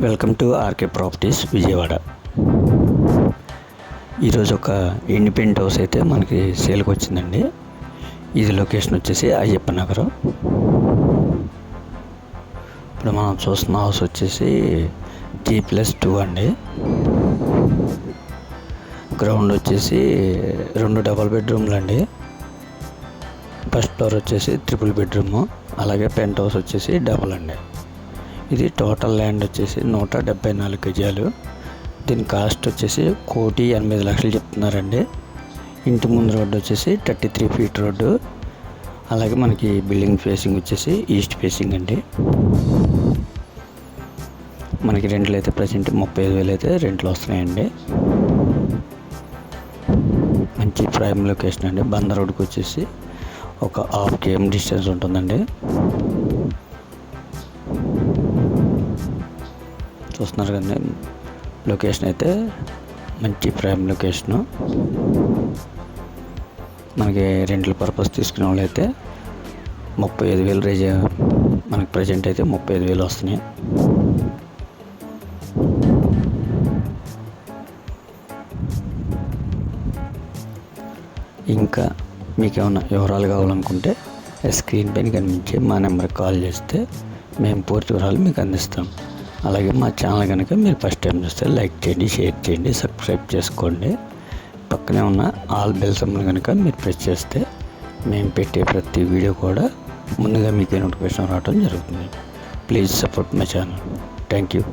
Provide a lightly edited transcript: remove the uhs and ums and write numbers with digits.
Welcome to RK Properties Vijayawada. ఈరోజు ఒక independent house అయితే మనకి సేల్కి వచ్చిందండి. ఇది లొకేషన్ వచ్చేసి అయ్యప్ప నగరం. ఇప్పుడు మనం చూస్తున్న హౌస్ వచ్చేసి G+2 అండి. గ్రౌండ్ వచ్చేసి 2 డబల్ బెడ్రూమ్లు అండి. ఫస్ట్ ఫ్లోర్ వచ్చేసి 3 బెడ్రూమ్, అలాగే పెంట్ హౌస్ వచ్చేసి డబల్ అండి. ఇది టోటల్ ల్యాండ్ వచ్చేసి 174 గజాలు. దీని కాస్ట్ వచ్చేసి 1,80,00,000 చెప్తున్నారండి. ఇంటి ముందు రోడ్డు వచ్చేసి 33 ఫీట్ రోడ్డు. అలాగే మనకి బిల్డింగ్ ఫేసింగ్ వచ్చేసి ఈస్ట్ ఫేసింగ్ అండి. మనకి రెంట్లు అయితే ప్రజెంట్ 35,000 అయితే రెంట్లు వస్తున్నాయండి. మంచి ప్రైమ్ లొకేషన్ అండి. బంద రోడ్డుకి వచ్చేసి ఒక 1/2 km డిస్టెన్స్ ఉంటుందండి. చూస్తున్నారు కానీ లొకేషన్ అయితే మంచి ప్రైమ్ లొకేషను. మనకి రెంట్ల పర్పస్ తీసుకునే వాళ్ళు అయితే 35,000 మనకి ప్రజెంట్ అయితే 35,000 వస్తున్నాయి. ఇంకా మీకు ఏమైనా వివరాలు కావాలనుకుంటే స్క్రీన్ పైన కనిపించే మా నెంబర్కి కాల్ చేస్తే మేము పూర్తి వివరాలు మీకు అందిస్తాం. అలాగే మా ఛానల్ కనుక మీరు ఫస్ట్ టైం చూస్తే లైక్ చేయండి, షేర్ చేయండి, సబ్స్క్రైబ్ చేసుకోండి. పక్కనే ఉన్న ఆల్ బెల్ సింబల్ కనుక మీరు ప్రెస్ చేస్తే మేము పెట్టే ప్రతి వీడియో కూడా ముందుగా మీకు నోటిఫికేషన్ రావడం జరుగుతుంది. Please support my channel. Thank you.